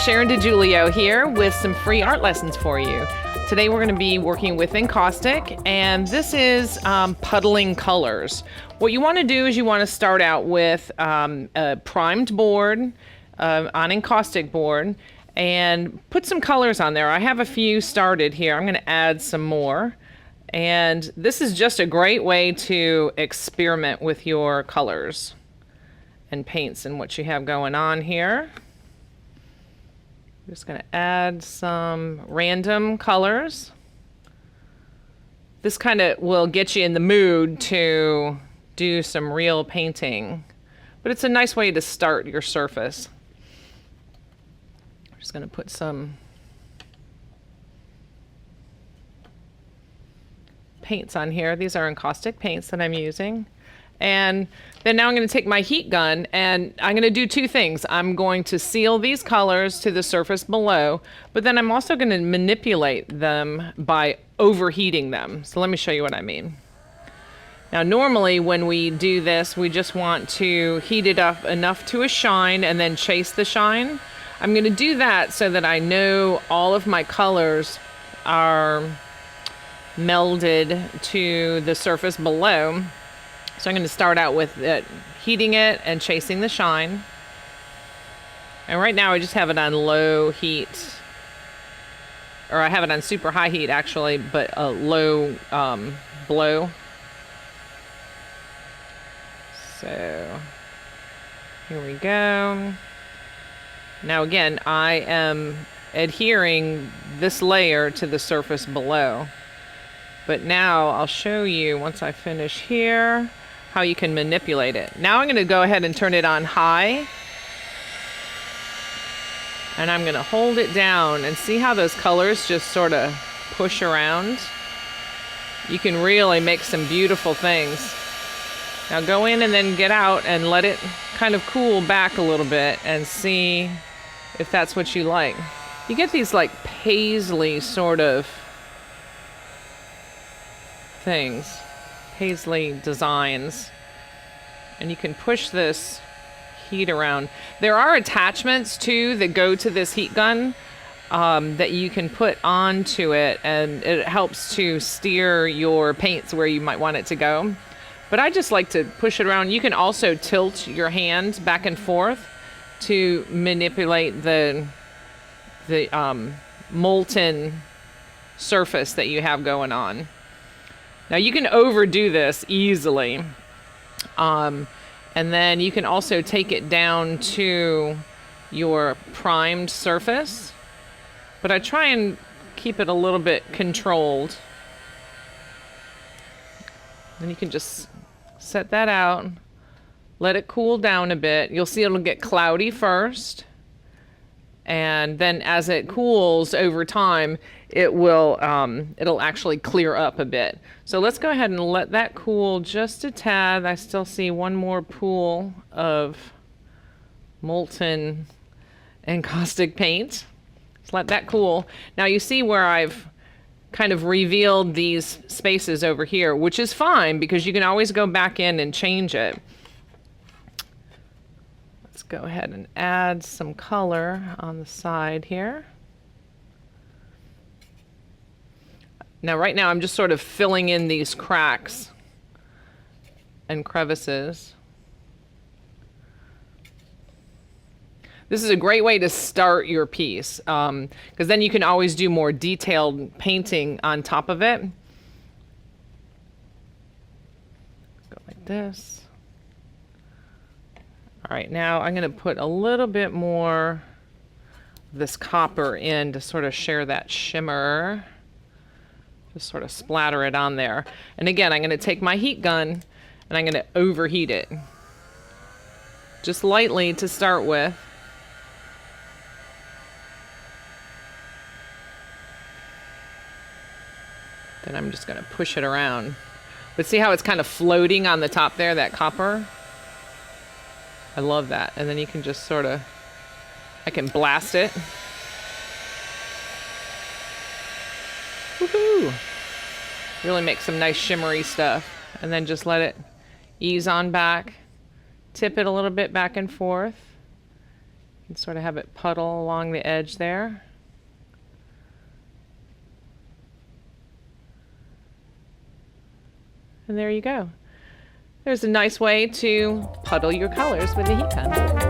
Sharon DiGiulio here with some free art lessons for you. Today we're going to be working with encaustic, and this is puddling colors. What you want to do is you want to start out with a primed board, on encaustic board, and put some colors on there. I have a few started here. I'm going to add some more. And this is just a great way to experiment with your colors and paints and what you have going on here. I'm just going to add some random colors. This kind of will get you in the mood to do some real painting, but it's a nice way to start your surface. I'm just going to put some paints on here. These are encaustic paints that I'm using. And then now I'm going to take my heat gun and I'm going to do two things. I'm going to seal these colors to the surface below, but then I'm also going to manipulate them by overheating them. So let me show you what I mean. Now normally when we do this, we just want to heat it up enough to a shine and then chase the shine. I'm going to do that so that I know all of my colors are melded to the surface below. So I'm going to start out with it, heating it and chasing the shine. And right now I just have it on low heat, or I have it on super high heat actually, but a low blow. So here we go. Now again, I am adhering this layer to the surface below. But now I'll show you, once I finish here, how you can manipulate it. Now I'm going to go ahead and turn it on high. And I'm going to hold it down and see how those colors just sort of push around. You can really make some beautiful things. Now go in and then get out and let it kind of cool back a little bit and see if that's what you like. You get these like paisley sort of things, paisley designs, and you can push this heat around. There are attachments too that go to this heat gun that you can put onto it, and it helps to steer your paints where you might want it to go. But I just like to push it around. You can also tilt your hand back and forth to manipulate the molten surface that you have going on. Now you can overdo this easily, and then you can also take it down to your primed surface, but I try and keep it a little bit controlled. Then you can just set that out, let it cool down a bit. You'll see it'll get cloudy first, and then as it cools over time, it will it'll actually clear up a bit. So let's go ahead and let that cool just a tad. I still see one more pool of molten encaustic paint. Let's let that cool. Now you see where I've kind of revealed these spaces over here, which is fine because you can always go back in and change it. Let's go ahead and add some color on the side here. Now right now I'm just sort of filling in these cracks and crevices. This is a great way to start your piece, because then you can always do more detailed painting on top of it. Go like this. All right, now I'm going to put a little bit more of this copper in to sort of share that shimmer. Just sort of splatter it on there. And again, I'm going to take my heat gun and I'm going to overheat it. Just lightly to start with. Then I'm just going to push it around. But see how it's kind of floating on the top there, that copper? I love that. And then you can just sort of, I can blast it. Woohoo! Really make some nice shimmery stuff. And then just let it ease on back. Tip it a little bit back and forth. And sort of have it puddle along the edge there. And there you go. There's a nice way to puddle your colors with a heat gun.